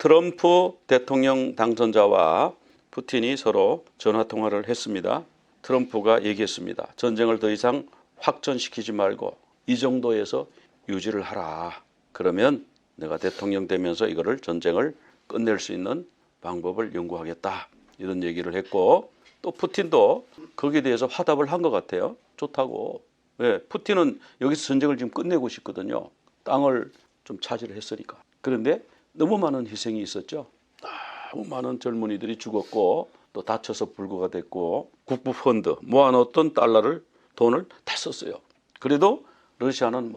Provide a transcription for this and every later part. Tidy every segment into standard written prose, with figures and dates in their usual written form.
트럼프 대통령 당선자와 푸틴이 서로 전화통화를 했습니다. 트럼프가 얘기했습니다. 전쟁을 더 이상 확전시키지 말고 이 정도에서 유지를 하라. 그러면 내가 대통령 되면서 이거를 전쟁을 끝낼 수 있는 방법을 연구하겠다. 이런 얘기를 했고, 또 푸틴도 거기에 대해서 화답을 한 것 같아요. 좋다고. 왜? 푸틴은 여기서 전쟁을 지금 끝내고 싶거든요. 땅을 좀 차지를 했으니까. 그런데 너무 많은 희생이 있었죠. 너무 많은 젊은이들이 죽었고 또 다쳐서 불구가 됐고 국부 펀드 모아놓던 돈을 다 썼어요. 그래도 러시아는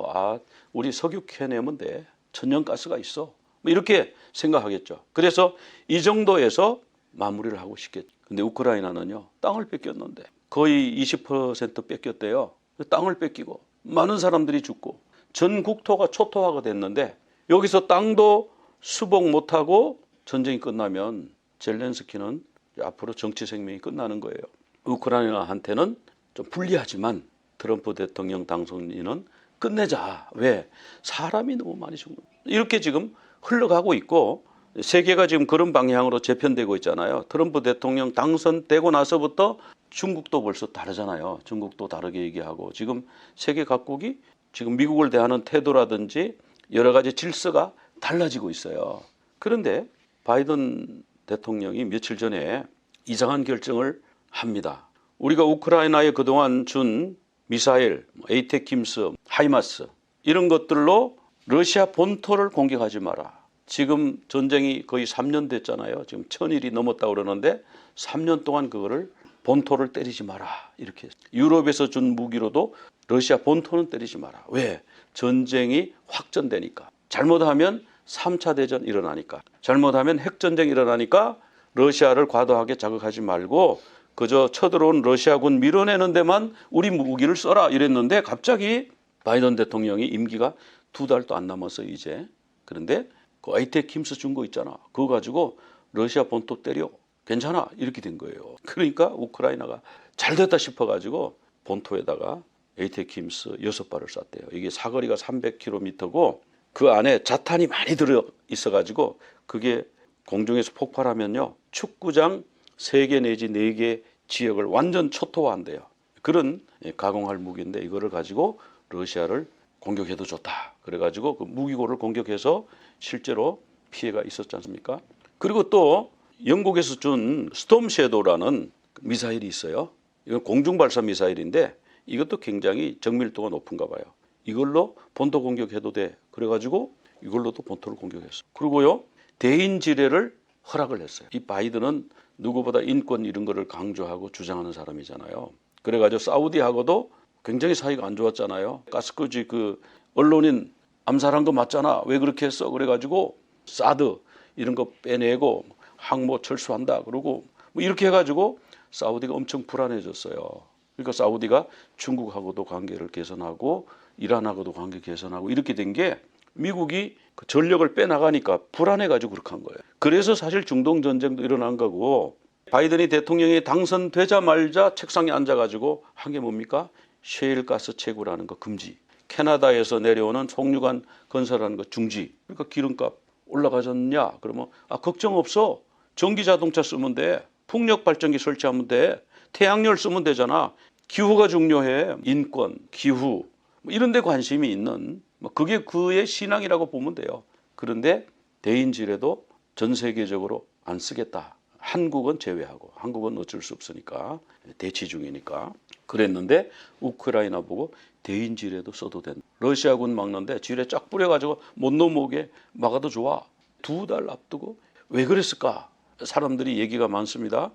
우리 석유 캐내면 돼. 천연가스가 있어. 이렇게 생각하겠죠. 그래서 이 정도에서 마무리를 하고 싶겠죠. 근데 우크라이나는요. 땅을 뺏겼는데 거의 20% 뺏겼대요. 땅을 뺏기고 많은 사람들이 죽고 전 국토가 초토화가 됐는데 여기서 땅도 수복 못하고 전쟁이 끝나면 젤렌스키는 앞으로 정치 생명이 끝나는 거예요. 우크라이나한테는 좀 불리하지만 트럼프 대통령 당선인은 끝내자. 왜? 사람이 너무 많이 죽는. 이렇게 지금 흘러가고 있고 세계가 지금 그런 방향으로 재편되고 있잖아요. 트럼프 대통령 당선되고 나서부터 중국도 벌써 다르잖아요. 중국도 다르게 얘기하고 지금 세계 각국이 지금 미국을 대하는 태도라든지 여러 가지 질서가 달라지고 있어요. 그런데 바이든 대통령이 며칠 전에 이상한 결정을 합니다. 우리가 우크라이나에 그동안 준 미사일, 에이테킴스, 하이마스 이런 것들로 러시아 본토를 공격하지 마라. 지금 전쟁이 거의 3년 됐잖아요. 지금 1000일이 넘었다고 그러는데 3년 동안 그거를 본토를 때리지 마라. 이렇게 했어요. 유럽에서 준 무기로도 러시아 본토는 때리지 마라. 왜? 전쟁이 확전되니까. 잘못하면 3차 대전 일어나니까. 잘못하면 핵전쟁이 일어나니까 러시아를 과도하게 자극하지 말고 그저 쳐들어온 러시아군 밀어내는 데만 우리 무기를 써라 이랬는데 갑자기 바이든 대통령이 임기가 2달도 안 남았어 이제. 그런데 그 에이테킴스 준 거 있잖아. 그거 가지고 러시아 본토 때려. 괜찮아. 이렇게 된 거예요. 그러니까 우크라이나가 잘 됐다 싶어가지고 본토에다가 에이테킴스 6발을 쐈대요. 이게 사거리가 300km고 그 안에 자탄이 많이 들어 있어가지고 그게 공중에서 폭발하면요. 축구장 3개 내지 4개 지역을 완전 초토화한대요. 그런 가공할 무기인데 이거를 가지고 러시아를 공격해도 좋다. 그래가지고 그 무기고를 공격해서 실제로 피해가 있었지 않습니까? 그리고 또 영국에서 준 스톰 섀도우라는 미사일이 있어요. 이건 공중발사 미사일인데 이것도 굉장히 정밀도가 높은가 봐요. 이걸로 본토 공격해도 돼. 그래가지고 이걸로도 본토를 공격했어. 그리고요 대인 지뢰를 허락을 했어요. 이 바이든은 누구보다 인권 이런 거를 강조하고 주장하는 사람이잖아요. 그래가지고 사우디하고도 굉장히 사이가 안 좋았잖아요. 가스커지 그 언론인 암살한 거 맞잖아. 왜 그렇게 했어? 그래가지고 사드 이런 거 빼내고 항모 철수한다. 그러고 뭐 이렇게 해가지고 사우디가 엄청 불안해졌어요. 그러니까 사우디가 중국하고도 관계를 개선하고 이란하고도 관계 개선하고 이렇게 된 게 미국이 그 전력을 빼나가니까 불안해가지고 그렇게 한 거예요. 그래서 사실 중동 전쟁도 일어난 거고 바이든이 대통령이 당선되자마자 책상에 앉아가지고 한 게 뭡니까? 셰일가스 채굴하는 거 금지. 캐나다에서 내려오는 송유관 건설하는 거 중지. 그러니까 기름값 올라가졌냐? 그러면 걱정 없어. 전기자동차 쓰면 돼. 풍력발전기 설치하면 돼. 태양열 쓰면 되잖아. 기후가 중요해. 인권, 기후 뭐 이런 데 관심이 있는 그게 그의 신앙이라고 보면 돼요. 그런데 대인지뢰도 전 세계적으로 안 쓰겠다. 한국은 제외하고 한국은 어쩔 수 없으니까 대치 중이니까 그랬는데 우크라이나 보고 대인지뢰도 써도 된다. 러시아군 막는데 지뢰 쫙 뿌려가지고 못 넘어오게 막아도 좋아. 2달 앞두고 왜 그랬을까? 사람들이 얘기가 많습니다.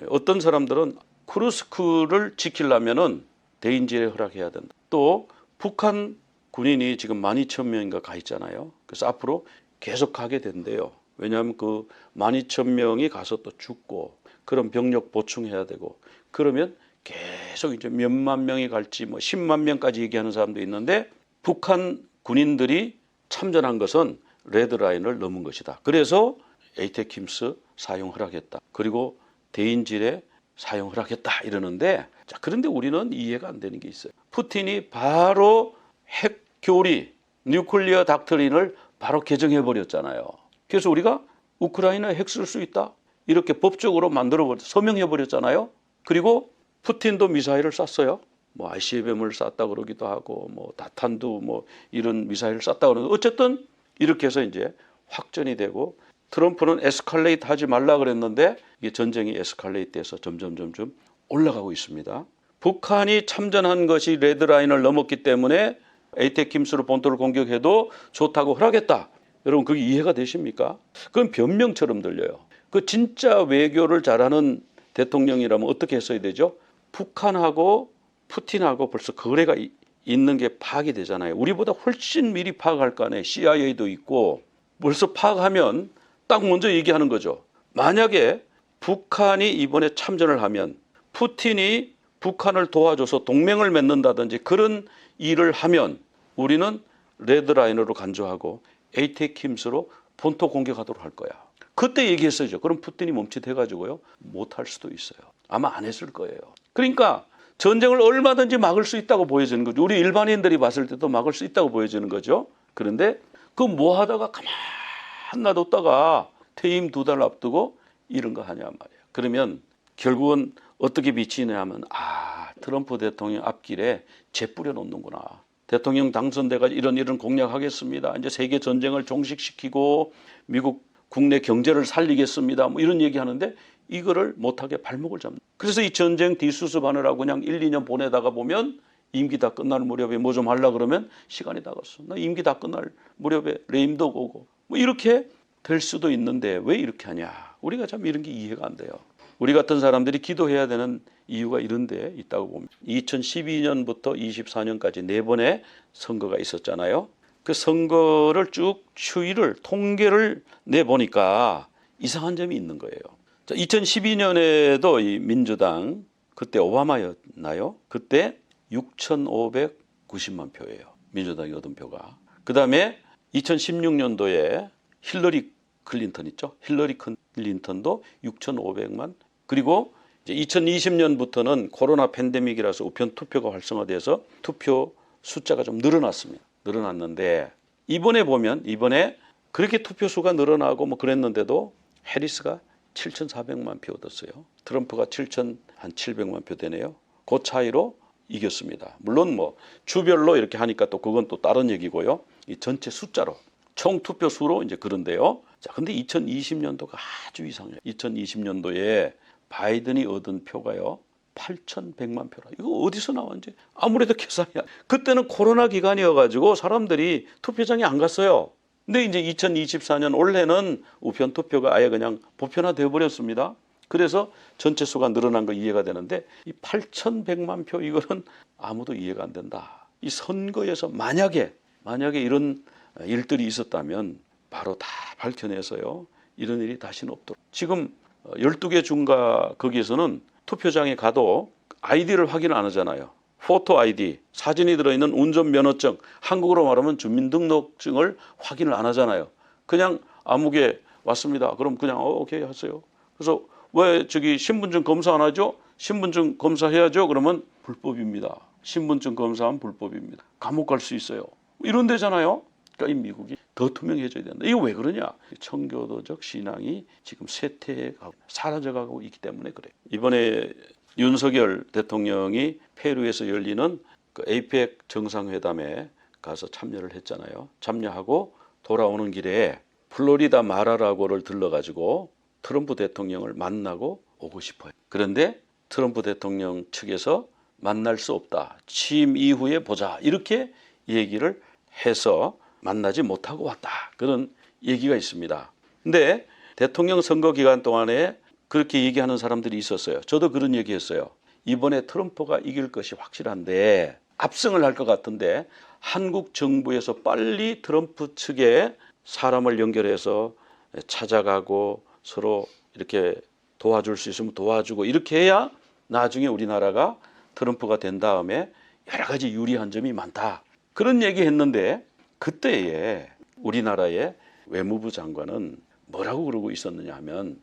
어떤 사람들은 쿠르스크를 지키려면은 대인지뢰 허락해야 된다. 또 북한 군인이 지금 12,000명인가 가 있잖아요. 그래서 앞으로 계속 가게 된대요. 왜냐하면 그 12,000명이 가서 또 죽고 그런 병력 보충해야 되고 그러면 계속 이제 몇만 명이 갈지 뭐 10만 명까지 얘기하는 사람도 있는데 북한 군인들이 참전한 것은 레드라인을 넘은 것이다. 그래서 에이테킴스 사용 허락했다. 그리고 대인지뢰 사용 허락했다 이러는데 자 그런데 우리는 이해가 안 되는 게 있어요. 푸틴이 바로 핵 교리 뉴클리어 닥트린을 바로 개정해 버렸잖아요. 그래서 우리가 우크라이나에 핵 쓸 수 있다. 이렇게 법적으로 서명해 버렸잖아요. 그리고 푸틴도 미사일을 쐈어요. 뭐 ICBM을 쐈다 그러기도 하고 뭐 다탄도 뭐 이런 미사일을 쐈다 그러는데 어쨌든 이렇게 해서 이제 확전이 되고 트럼프는 에스컬레이트 하지 말라 그랬는데 이게 전쟁이 에스컬레이트돼서 점점 올라가고 있습니다. 북한이 참전한 것이 레드라인을 넘었기 때문에 에이테킴스로 본토를 공격해도 좋다고 허락했다. 여러분 그게 이해가 되십니까? 그건 변명처럼 들려요. 그 진짜 외교를 잘하는 대통령이라면 어떻게 했어야 되죠? 북한하고 푸틴하고 벌써 거래가 있는 게 파악이 되잖아요. 우리보다 훨씬 미리 파악할 거 아니에요. CIA도 있고 벌써 파악하면 딱 먼저 얘기하는 거죠. 만약에 북한이 이번에 참전을 하면 푸틴이 북한을 도와줘서 동맹을 맺는다든지 그런 일을 하면 우리는 레드라인으로 간주하고 에이테킴스로 본토 공격하도록 할 거야. 그때 얘기했어야죠. 그럼 푸틴이 멈칫해가지고요. 못할 수도 있어요. 아마 안 했을 거예요. 그러니까 전쟁을 얼마든지 막을 수 있다고 보여지는 거죠. 우리 일반인들이 봤을 때도 막을 수 있다고 보여지는 거죠. 그런데 그 뭐 하다가 가만 놔뒀다가 퇴임 2달 앞두고 이런 거 하냐 말이야. 그러면 결국은 어떻게 비치느냐면 트럼프 대통령 앞길에 재 뿌려놓는구나. 대통령 당선돼가지고 이런 공약하겠습니다. 이제 세계 전쟁을 종식시키고 미국 국내 경제를 살리겠습니다. 뭐 이런 얘기하는데 이거를 못하게 발목을 잡는. 그래서 이 전쟁 뒤수습하느라고 그냥 1, 2년 보내다가 보면 임기 다 끝날 무렵에 뭐 좀 하려고 그러면 시간이 다 갔어. 나 임기 다 끝날 무렵에 레임도 오고 뭐 이렇게 될 수도 있는데 왜 이렇게 하냐. 우리가 참 이런 게 이해가 안 돼요. 우리 같은 사람들이 기도해야 되는 이유가 이런 데 있다고 봅니다. 2012년부터 24년까지 4번의 선거가 있었잖아요. 그 선거를 쭉 추이를 통계를 내보니까 이상한 점이 있는 거예요. 2012년에도 이 민주당 그때 오바마였나요? 그때 6,590만 표예요. 민주당이 얻은 표가. 그다음에 2016년도에 힐러리 클린턴 있죠? 힐러리 클린턴도 6,500만. 그리고 이제 2020년부터는 코로나 팬데믹이라서 우편 투표가 활성화돼서 투표 숫자가 좀 늘어났습니다. 늘어났는데 이번에 보면 이번에 그렇게 투표 수가 늘어나고 뭐 그랬는데도 해리스가 7,400만 표 얻었어요. 트럼프가 7,700만 표 되네요. 그 차이로 이겼습니다. 물론 뭐 주별로 이렇게 하니까 또 그건 또 다른 얘기고요. 이 전체 숫자로 총 투표 수로 이제 그런데요. 자, 근데 2020년도가 아주 이상해요. 2020년도에 바이든이 얻은 표가요. 8,100만 표라. 이거 어디서 나왔는지 아무래도 계산이 안. 그때는 코로나 기간이어가지고 사람들이 투표장에 안 갔어요. 근데 이제 2024년 올해는 우편 투표가 아예 그냥 보편화되어 버렸습니다. 그래서 전체 수가 늘어난 거 이해가 되는데 이 8,100만 표 이거는 아무도 이해가 안 된다. 이 선거에서 만약에 이런 일들이 있었다면 바로 다 밝혀내서요. 이런 일이 다시는 없도록. 지금 12개 중가 거기에서는 투표장에 가도 아이디를 확인을 안 하잖아요. 포토 아이디, 사진이 들어있는 운전면허증, 한국으로 말하면 주민등록증을 확인을 안 하잖아요. 그냥 아무개 왔습니다. 그럼 그냥 오케이 하세요. 그래서 왜 저기 신분증 검사 안 하죠? 신분증 검사해야죠. 그러면 불법입니다. 신분증 검사하면 불법입니다. 감옥 갈 수 있어요. 이런 데잖아요. 그러니까 이 미국이 더 투명해져야 된다. 이거 왜 그러냐? 청교도적 신앙이 지금 쇠퇴해가고 사라져가고 있기 때문에 그래요. 이번에 윤석열 대통령이 페루에서 열리는 그 에이펙 정상회담에 가서 참여를 했잖아요. 참여하고 돌아오는 길에 플로리다 마라라고를 들러가지고 트럼프 대통령을 만나고 오고 싶어요. 그런데 트럼프 대통령 측에서 만날 수 없다. 취임 이후에 보자. 이렇게 얘기를 해서 만나지 못하고 왔다. 그런 얘기가 있습니다. 근데 대통령 선거 기간 동안에 그렇게 얘기하는 사람들이 있었어요. 저도 그런 얘기했어요. 이번에 트럼프가 이길 것이 확실한데 압승을 할 것 같은데 한국 정부에서 빨리 트럼프 측에 사람을 연결해서 찾아가고 서로 이렇게 도와줄 수 있으면 도와주고 이렇게 해야 나중에 우리나라가 트럼프가 된 다음에 여러 가지 유리한 점이 많다. 그런 얘기했는데 그때에 우리나라의 외무부 장관은 뭐라고 그러고 있었느냐 하면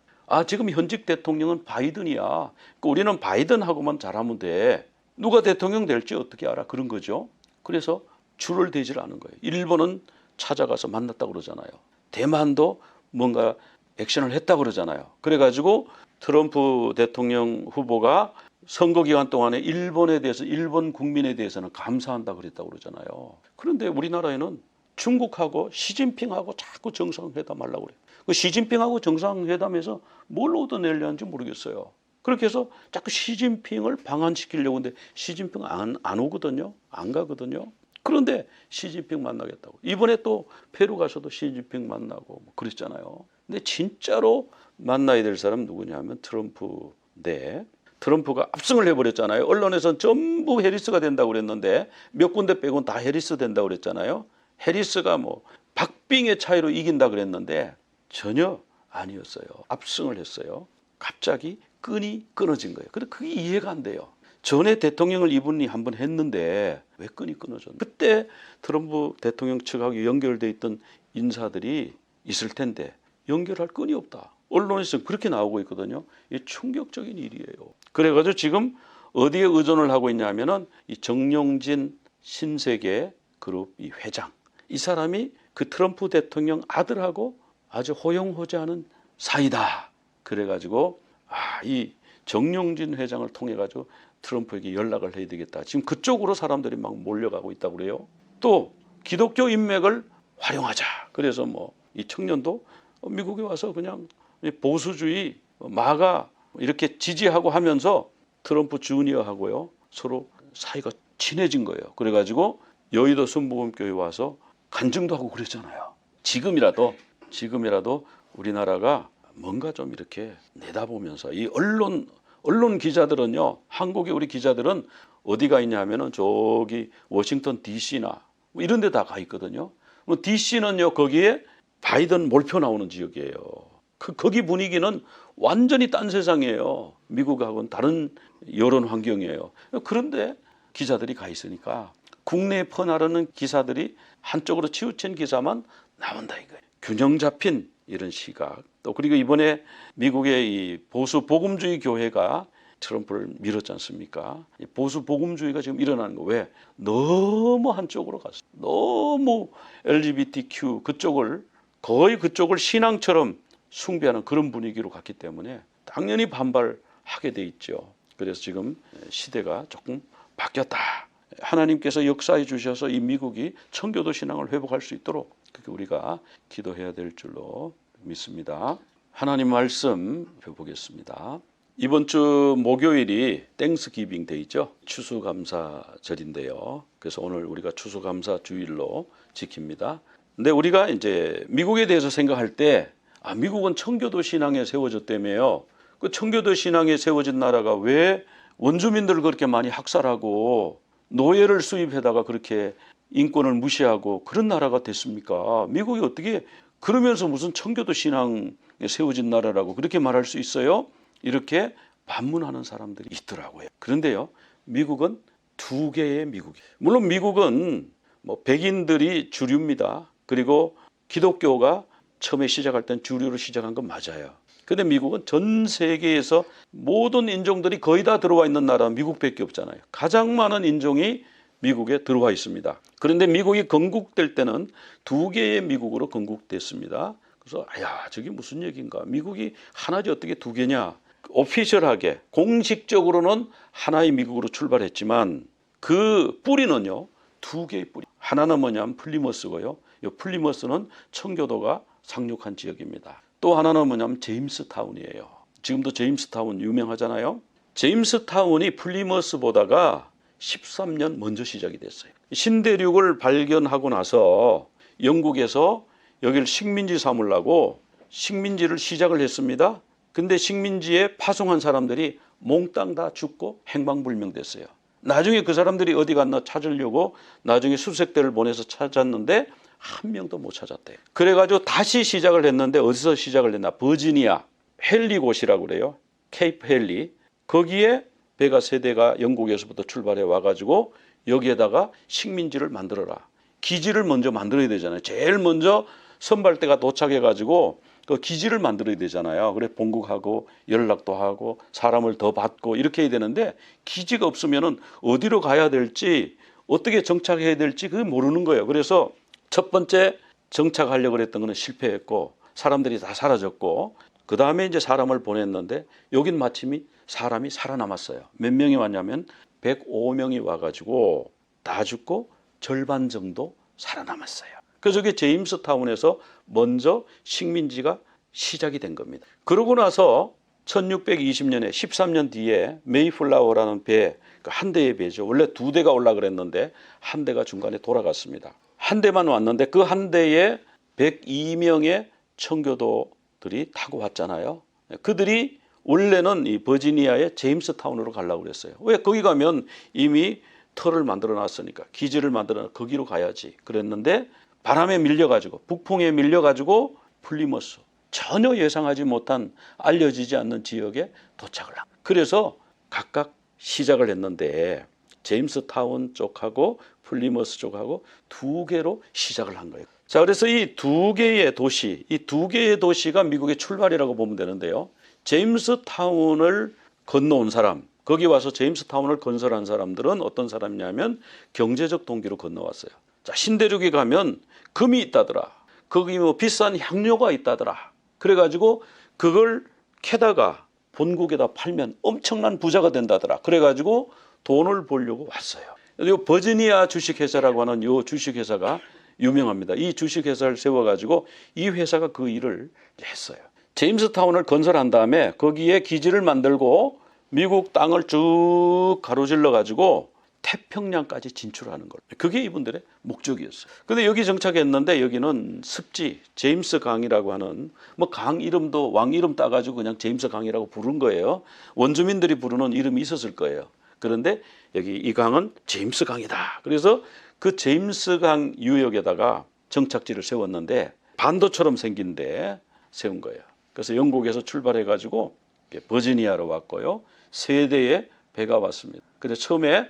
지금 현직 대통령은 바이든이야. 그러니까 우리는 바이든하고만 잘하면 돼. 누가 대통령 될지 어떻게 알아? 그런 거죠. 그래서 줄을 대질 않은 거예요. 일본은 찾아가서 만났다고 그러잖아요. 대만도 뭔가 액션을 했다 그러잖아요. 그래가지고 트럼프 대통령 후보가 선거 기간 동안에 일본에 대해서 일본 국민에 대해서는 감사한다 그랬다고 그러잖아요. 그런데 우리나라에는 중국하고 시진핑하고 자꾸 정상회담 하려고 그래요. 그 시진핑하고 정상회담에서 뭘 얻어내려는지 모르겠어요. 그렇게 해서 자꾸 시진핑을 방한시키려고 하는데 시진핑 안 오거든요. 안 가거든요. 그런데 시진핑 만나겠다고. 이번에 또 페루 가서도 시진핑 만나고 뭐 그랬잖아요. 근데 진짜로 만나야 될 사람 누구냐면 트럼프인데 트럼프가 압승을 해버렸잖아요. 언론에서는 전부 해리스가 된다고 그랬는데 몇 군데 빼고는 다 해리스 된다고 그랬잖아요. 해리스가 뭐 박빙의 차이로 이긴다 그랬는데 전혀 아니었어요. 압승을 했어요. 갑자기 끈이 끊어진 거예요. 근데 그게 이해가 안 돼요. 전에 대통령을 이분이 한번 했는데 왜 끈이 끊어졌나? 그때 트럼프 대통령 측하고 연결돼 있던 인사들이 있을 텐데 연결할 끈이 없다. 언론에서 그렇게 나오고 있거든요. 이게 충격적인 일이에요. 그래가지고 지금 어디에 의존을 하고 있냐면은 이 정용진 신세계 그룹 이 회장, 이 사람이 그 트럼프 대통령 아들하고 아주 호영호재하는 사이다. 그래가지고 이 정용진 회장을 통해 가지고 트럼프에게 연락을 해야 되겠다. 지금 그쪽으로 사람들이 막 몰려가고 있다고 그래요. 또 기독교 인맥을 활용하자. 그래서 뭐 이 청년도 미국에 와서 그냥 보수주의 마가 이렇게 지지하고 하면서 트럼프 주니어하고요 서로 사이가 친해진 거예요. 그래가지고 여의도 순복음교회 와서 간증도 하고 그랬잖아요. 지금이라도 우리나라가 뭔가 좀 이렇게 내다보면서 이 언론 기자들은요, 한국의 우리 기자들은 어디가 있냐면은 저기 워싱턴 DC나 뭐 이런 데 다 가 있거든요. DC는요 거기에 바이든 몰표 나오는 지역이에요. 거기 분위기는 완전히 딴 세상이에요. 미국하고는 다른 여론 환경이에요. 그런데 기자들이 가 있으니까 국내에 퍼나르는 기사들이 한쪽으로 치우친 기사만 나온다 이거예요. 균형 잡힌 이런 시각. 또 그리고 이번에 미국의 이 보수 복음주의 교회가 트럼프를 밀었지 않습니까? 보수 복음주의가 지금 일어나는 거 왜? 너무 한쪽으로 갔어. 너무 LGBTQ 거의 그쪽을 신앙처럼 숭배하는 그런 분위기로 갔기 때문에 당연히 반발하게 돼 있죠. 그래서 지금 시대가 조금 바뀌었다. 하나님께서 역사해 주셔서 이 미국이 청교도 신앙을 회복할 수 있도록 그렇게 우리가 기도해야 될 줄로 믿습니다. 하나님 말씀 배워보겠습니다. 이번 주 목요일이 땡스기빙 데이죠. 추수감사절인데요. 그래서 오늘 우리가 추수감사 주일로 지킵니다. 근데 우리가 이제 미국에 대해서 생각할 때 미국은 청교도 신앙에 세워졌다며요. 그 청교도 신앙에 세워진 나라가 왜 원주민들을 그렇게 많이 학살하고 노예를 수입해다가 그렇게 인권을 무시하고 그런 나라가 됐습니까? 미국이 어떻게 그러면서 무슨 청교도 신앙에 세워진 나라라고 그렇게 말할 수 있어요? 이렇게 반문하는 사람들이 있더라고요. 그런데요, 미국은 두 개의 미국이에요. 물론 미국은 뭐 백인들이 주류입니다. 그리고 기독교가 처음에 시작할 땐 주류로 시작한 건 맞아요. 근데 미국은 전 세계에서 모든 인종들이 거의 다 들어와 있는 나라는 미국밖에 없잖아요. 가장 많은 인종이 미국에 들어와 있습니다. 그런데 미국이 건국될 때는 두 개의 미국으로 건국됐습니다. 그래서 저게 무슨 얘기인가? 미국이 하나지 어떻게 두 개냐? 오피셜하게 공식적으로는 하나의 미국으로 출발했지만 그 뿌리는요 두 개의 뿌리. 하나는 뭐냐면 플리머스고요. 이 플리머스는 청교도가 상륙한 지역입니다. 또 하나는 뭐냐면 제임스타운이에요. 지금도 제임스타운 유명하잖아요. 제임스타운이 플리머스보다가 13년 먼저 시작이 됐어요. 신대륙을 발견하고 나서 영국에서 여기를 식민지 삼으려고 식민지를 시작을 했습니다. 근데 식민지에 파송한 사람들이 몽땅 다 죽고 행방불명됐어요. 나중에 그 사람들이 어디 갔나 찾으려고 나중에 수색대를 보내서 찾았는데 한 명도 못 찾았대요. 그래가지고 다시 시작을 했는데 어디서 시작을 했나? 버지니아 헨리곳이라고 그래요. 케이프 헨리. 거기에 배가 세 대가 영국에서부터 출발해 와가지고 여기에다가 식민지를 만들어라. 기지를 먼저 만들어야 되잖아요. 제일 먼저 선발대가 도착해가지고 그 기지를 만들어야 되잖아요. 그래 본국하고 연락도 하고 사람을 더 받고 이렇게 해야 되는데 기지가 없으면은 어디로 가야 될지 어떻게 정착해야 될지 그게 모르는 거예요. 그래서 첫 번째 정착하려고 했던 거는 실패했고 사람들이 다 사라졌고 그 다음에 이제 사람을 보냈는데 여긴 마침이 사람이 살아남았어요. 몇 명이 왔냐면 105명이 와가지고 다 죽고 절반 정도 살아남았어요. 그래서 이게 제임스타운에서 먼저 식민지가 시작이 된 겁니다. 그러고 나서 1620년에 13년 뒤에 메이플라워라는 배, 한 대의 배죠. 원래 두 대가 올라 그랬는데 한 대가 중간에 돌아갔습니다. 한 대만 왔는데 그 한 대에 102명의 청교도들이 타고 왔잖아요. 그들이 원래는 이 버지니아의 제임스타운으로 가려고 그랬어요. 왜? 거기 가면 이미 터를 만들어 놨으니까 기지를 만들어 거기로 가야지 그랬는데 바람에 밀려가지고 북풍에 밀려가지고 플리머스 전혀 예상하지 못한 알려지지 않는 지역에 도착을 한. 그래서 각각 시작을 했는데 제임스타운 쪽하고 플리머스 쪽하고 두 개로 시작을 한 거예요. 자, 그래서 이 두 개의 도시, 이 두 개의 도시가 미국의 출발이라고 보면 되는데요. 제임스타운을 건너온 사람, 거기 와서 제임스타운을 건설한 사람들은 어떤 사람이냐면 경제적 동기로 건너왔어요. 자, 신대륙에 가면 금이 있다더라. 거기 뭐 비싼 향료가 있다더라. 그래가지고 그걸 캐다가 본국에다 팔면 엄청난 부자가 된다더라. 그래가지고 돈을 벌려고 왔어요. 이 버지니아 주식회사라고 하는 이 주식회사가 유명합니다. 이 주식회사를 세워가지고 이 회사가 그 일을 했어요. 제임스타운을 건설한 다음에 거기에 기지를 만들고 미국 땅을 쭉 가로질러 가지고 태평양까지 진출하는 걸. 그게 이분들의 목적이었어요. 근데 여기 정착했는데 여기는 습지 제임스 강이라고 하는 뭐 강 이름도 왕 이름 따가지고 그냥 제임스 강이라고 부른 거예요. 원주민들이 부르는 이름이 있었을 거예요. 그런데 여기 이 강은 제임스 강이다. 그래서 그 제임스 강 유역에다가 정착지를 세웠는데 반도처럼 생긴 데 세운 거예요. 그래서 영국에서 출발해 가지고 버지니아로 왔고요. 세 대의 배가 왔습니다. 그래서 처음에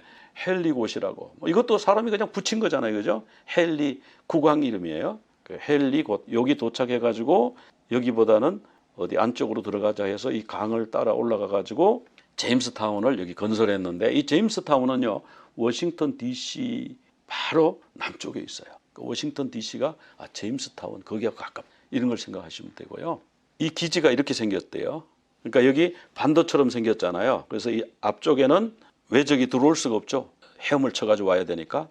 헨리곳이라고 이것도 사람이 그냥 붙인 거잖아요, 그죠? 헨리 국왕 이름이에요. 그 헨리곳 여기 도착해 가지고 여기보다는 어디 안쪽으로 들어가자 해서 이 강을 따라 올라가 가지고 제임스타운을 여기 건설했는데 이 제임스타운은요 워싱턴 DC 바로 남쪽에 있어요. 그 워싱턴 DC가 제임스타운 거기하고 가깝 이런 걸 생각하시면 되고요. 이 기지가 이렇게 생겼대요. 그러니까 여기 반도처럼 생겼잖아요. 그래서 이 앞쪽에는 외적이 들어올 수가 없죠. 헤엄을 쳐가지고 와야 되니까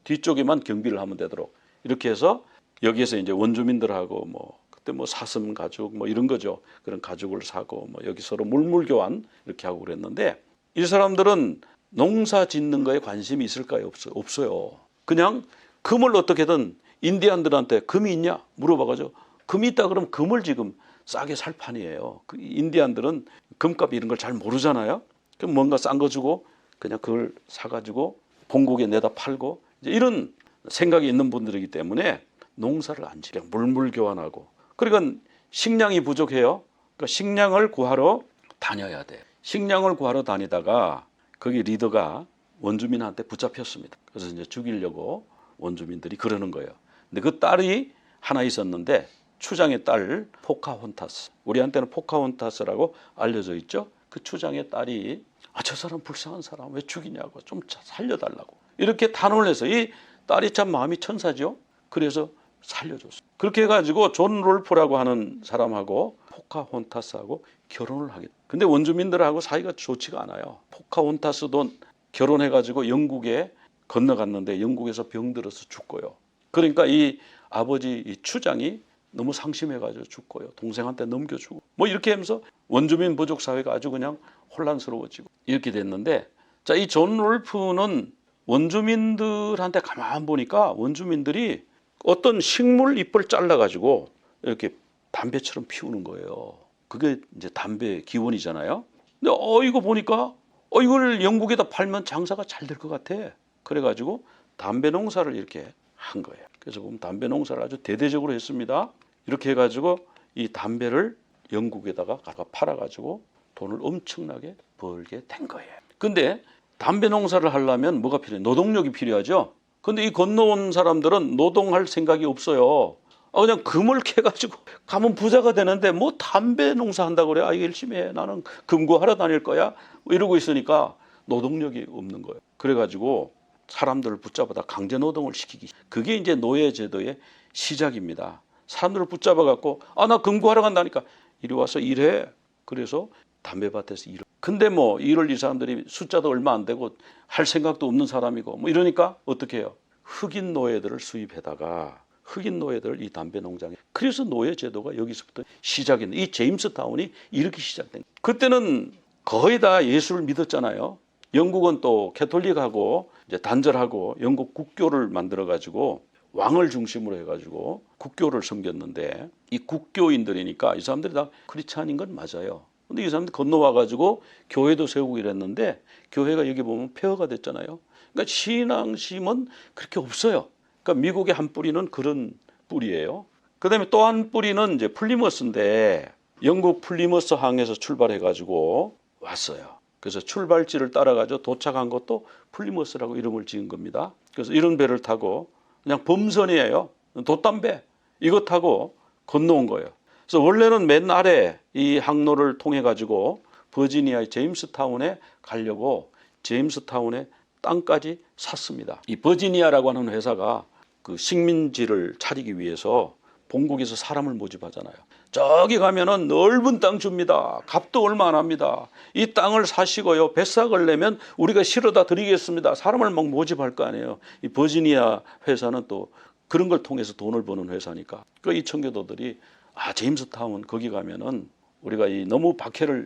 뒤쪽에만 경비를 하면 되도록 이렇게 해서 여기에서 이제 원주민들하고 뭐 그때 뭐 사슴 가죽 뭐 이런 거죠. 그런 가죽을 사고 뭐 여기 서로 물물 교환 이렇게 하고 그랬는데 이 사람들은 농사 짓는 거에 관심이 있을까요? 없어요. 그냥 금을 어떻게든 인디안들한테 금이 있냐 물어봐가지고 금이 있다 그러면 금을 지금 싸게 살 판이에요. 그 인디안들은 금값 이런 걸 잘 모르잖아요. 그럼 뭔가 싼 거 주고 그냥 그걸 사가지고 본국에 내다 팔고 이제 이런 생각이 있는 분들이기 때문에 농사를 안 지게 물물 교환하고 그러니까 식량이 부족해요. 그러니까 식량을 구하러 다녀야 돼. 식량을 구하러 다니다가 거기 리더가 원주민한테 붙잡혔습니다. 그래서 이제 죽이려고 원주민들이 그러는 거예요. 근데 그 딸이 하나 있었는데 추장의 딸 포카혼타스. 우리한테는 포카혼타스라고 알려져 있죠. 그 추장의 딸이 저 사람 불쌍한 사람 왜 죽이냐고 좀 살려달라고 이렇게 단언을 해서 이 딸이 참 마음이 천사죠. 그래서 살려줬어요. 그렇게 해가지고 존 롤프라고 하는 사람하고 포카혼타스하고 결혼을 하게 돼요. 근데 원주민들하고 사이가 좋지가 않아요. 포카혼타스도 결혼해가지고 영국에 건너갔는데 영국에서 병들어서 죽고요. 그러니까 이 아버지 이 추장이 너무 상심해가지고 죽고요. 동생한테 넘겨주고 뭐 이렇게 하면서 원주민 부족 사회가 아주 그냥 혼란스러워지고 이렇게 됐는데 자, 이 존 롤프는 원주민들한테 가만 보니까 원주민들이 어떤 식물 잎을 잘라가지고 이렇게 담배처럼 피우는 거예요. 그게 이제 담배 기원이잖아요. 근데 이거 보니까 이걸 영국에다 팔면 장사가 잘 될 것 같아. 그래가지고 담배 농사를 이렇게 한 거예요. 그래서 보면 담배 농사를 아주 대대적으로 했습니다. 이렇게 해가지고 이 담배를 영국에다가 팔아가지고 돈을 엄청나게 벌게 된 거예요. 근데 담배 농사를 하려면 뭐가 필요해요? 노동력이 필요하죠. 근데 이 건너온 사람들은 노동할 생각이 없어요. 그냥 금을 캐가지고 가면 부자가 되는데 뭐 담배 농사 한다고 그래. 이거 열심히 해. 나는 금구하러 다닐 거야. 이러고 있으니까 노동력이 없는 거예요. 그래가지고 사람들을 붙잡아다 강제 노동을 시키기. 그게 이제 노예제도의 시작입니다. 사람들을 붙잡아 갖고 나 금구하러 간다니까 이리 와서 일해. 그래서 담배밭에서 일을. 근데 뭐 일을 이 사람들이 숫자도 얼마 안 되고 할 생각도 없는 사람이고 뭐 이러니까 어떻게 해요? 흑인 노예들을 수입해다가 흑인 노예들을 이 담배 농장에. 그래서 노예 제도가 여기서부터 시작했는데 이 제임스 타운이 이렇게 시작된 거예요. 그때는 거의 다 예수를 믿었잖아요. 영국은 또 캐톨릭하고 이제 단절하고 영국 국교를 만들어 가지고 왕을 중심으로 해가지고 국교를 섬겼는데 이 국교인들이니까 이 사람들이 다 크리스찬인 건 맞아요. 근데 이 사람들 건너와가지고 교회도 세우고 이랬는데 교회가 여기 보면 폐허가 됐잖아요. 그러니까 신앙심은 그렇게 없어요. 그러니까 미국의 한 뿌리는 그런 뿌리예요. 그다음에 또 한 뿌리는 이제 플리머스인데 영국 플리머스 항에서 출발해가지고 왔어요. 그래서 출발지를 따라가지고 도착한 것도 플리머스라고 이름을 지은 겁니다. 그래서 이런 배를 타고 그냥 범선이에요. 돛담배 이거 타고 건너온 거예요. 그래서 원래는 맨 아래 이 항로를 통해 가지고 버지니아의 제임스타운에 가려고 제임스타운에 땅까지 샀습니다. 이 버지니아라고 하는 회사가 그 식민지를 차리기 위해서 본국에서 사람을 모집하잖아요. 저기 가면은 넓은 땅 줍니다. 값도 얼마 안 합니다. 이 땅을 사시고요. 뱃삭을 내면 우리가 실어다 드리겠습니다. 사람을 막 모집할 거 아니에요. 이 버지니아 회사는 또 그런 걸 통해서 돈을 버는 회사니까. 그 이 청교도들이 제임스타운 거기 가면은 우리가 이 너무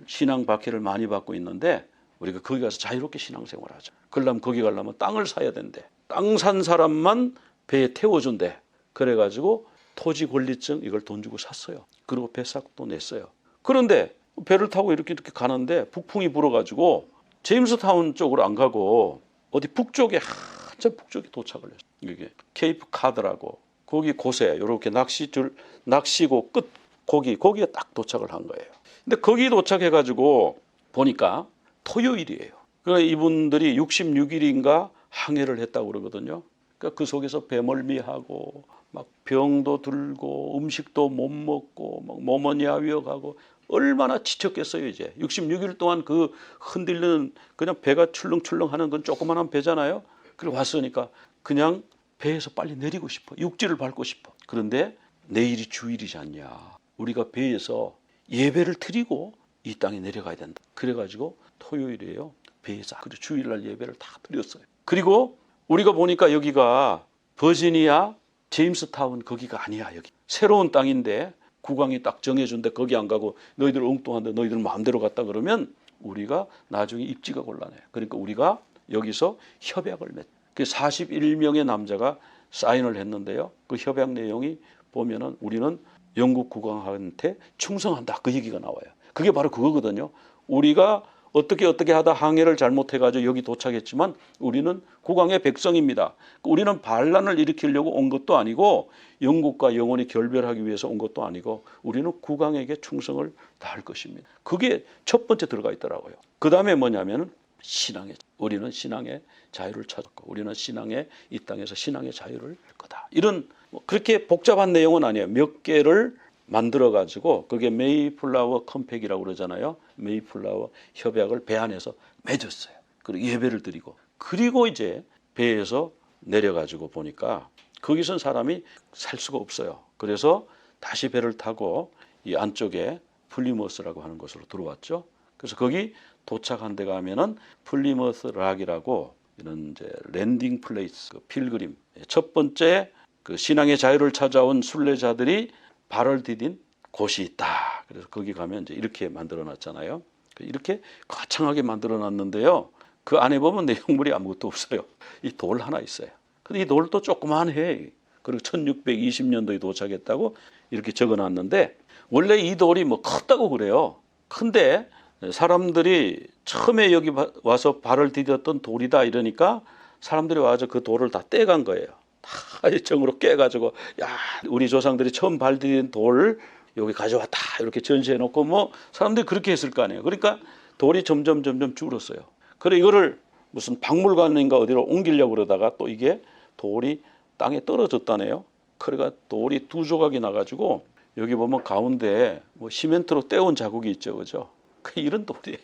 신앙 박해를 많이 받고 있는데 우리가 거기 가서 자유롭게 신앙생활하자. 그러려면 거기 가려면 땅을 사야 된대. 땅 산 사람만 배에 태워준대. 그래가지고 토지 권리증 이걸 돈 주고 샀어요. 그리고 배삭도 냈어요. 그런데 배를 타고 이렇게 가는데 북풍이 불어가지고 제임스타운 쪽으로 안 가고 어디 북쪽에 한참 북쪽에 도착을 했어요. 이게 케이프 카드라고 거기 곳에 이렇게 낚시고 끝 거기에 딱 도착을 한 거예요. 근데 거기 도착해가지고 보니까 토요일이에요. 그러니까 이분들이 66일인가 항해를 했다고 그러거든요. 그러니까 그 속에서 배멀미하고 막 병도 들고 음식도 못 먹고 막 모모니아위어가고 얼마나 지쳤겠어요. 이제 66일 동안 그 흔들리는 그냥 배가 출렁출렁하는 건 조그만한 배잖아요. 그리고 왔으니까 그냥 배에서 빨리 내리고 싶어. 육지를 밟고 싶어. 그런데 내일이 주일이지 않냐. 우리가 배에서 예배를 드리고 이 땅에 내려가야 된다. 그래가지고 토요일이에요. 배에서 그리고 주일날 예배를 다 드렸어요. 그리고 우리가 보니까 여기가 버지니아 제임스타운 거기가 아니야. 여기 새로운 땅인데 국왕이 딱 정해준데 거기 안 가고 너희들 엉뚱한데 너희들 마음대로 갔다 그러면 우리가 나중에 입지가 곤란해요. 그러니까 우리가 여기서 협약을 맺. 그 41명의 남자가 사인을 했는데요. 그 협약 내용이 보면은 우리는 영국 국왕한테 충성한다. 그 얘기가 나와요. 그게 바로 그거거든요. 우리가 어떻게 하다 항해를 잘못해가지고 여기 도착했지만 우리는 국왕의 백성입니다. 우리는 반란을 일으키려고 온 것도 아니고 영국과 영원히 결별하기 위해서 온 것도 아니고 우리는 국왕에게 충성을 다할 것입니다. 그게 첫 번째 들어가 있더라고요. 그 다음에 뭐냐면 우리는 신앙의 자유를 찾았고 우리는 이 땅에서 신앙의 자유를 할 거다. 이런 그렇게 복잡한 내용은 아니에요. 몇 개를 만들어 가지고 그게 메이플라워 컴팩이라고 그러잖아요. 메이플라워 협약을 배 안에서 맺었어요. 그리고 예배를 드리고 그리고 이제 배에서 내려 가지고 보니까 거기선 사람이 살 수가 없어요. 그래서 다시 배를 타고 이 안쪽에 플리머스라고 하는 곳으로 들어왔죠. 그래서 거기 도착한 데 가면은 플리머스 락이라고 이런 이제 랜딩 플레이스, 필그림 첫 번째 그 신앙의 자유를 찾아온 순례자들이 발을 디딘 곳이 있다. 그래서 거기 가면 이제 이렇게 만들어놨잖아요. 이렇게 거창하게 만들어놨는데요. 그 안에 보면 내용물이 아무것도 없어요. 이 돌 하나 있어요. 근데 이 돌도 조그만해. 그리고 1620년도에 도착했다고 이렇게 적어놨는데 원래 이 돌이 뭐 컸다고 그래요. 근데 사람들이 처음에 여기 와서 발을 디뎠던 돌이다 이러니까 사람들이 와서 그 돌을 다 떼간 거예요. 다 정으로 깨가지고 야 우리 조상들이 처음 발 디딘 돌 여기 가져왔다 이렇게 전시해놓고 뭐 사람들이 그렇게 했을 거 아니에요. 그러니까 돌이 점점 줄었어요. 그래 이거를 무슨 박물관인가 어디로 옮기려고 그러다가 또 이게 돌이 땅에 떨어졌다네요. 그러니까 돌이 두 조각이 나가지고 여기 보면 가운데 뭐 시멘트로 떼온 자국이 있죠, 그죠? 이런 돌이에요.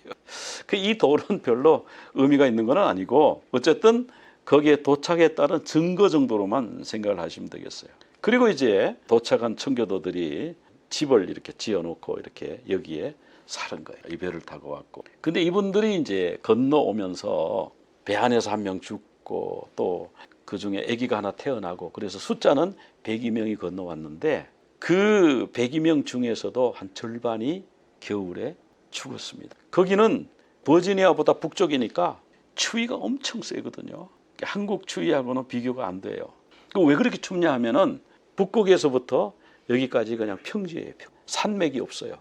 이 돌은 별로 의미가 있는 건 아니고 어쨌든 거기에 도착에 따른 증거 정도로만 생각을 하시면 되겠어요. 그리고 이제 도착한 청교도들이 집을 이렇게 지어놓고 이렇게 여기에 사는 거예요. 이 배를 타고 왔고. 근데 이분들이 이제 건너오면서 배 안에서 한 명 죽고 또 그 중에 아기가 하나 태어나고 그래서 숫자는 102명이 건너왔는데 그 102명 중에서도 한 절반이 겨울에 죽었습니다. 거기는 버지니아보다 북쪽이니까 추위가 엄청 세거든요. 한국 추위하고는 비교가 안 돼요. 왜 그렇게 춥냐 하면은 북극에서부터 여기까지 그냥 평지예요. 산맥이 없어요.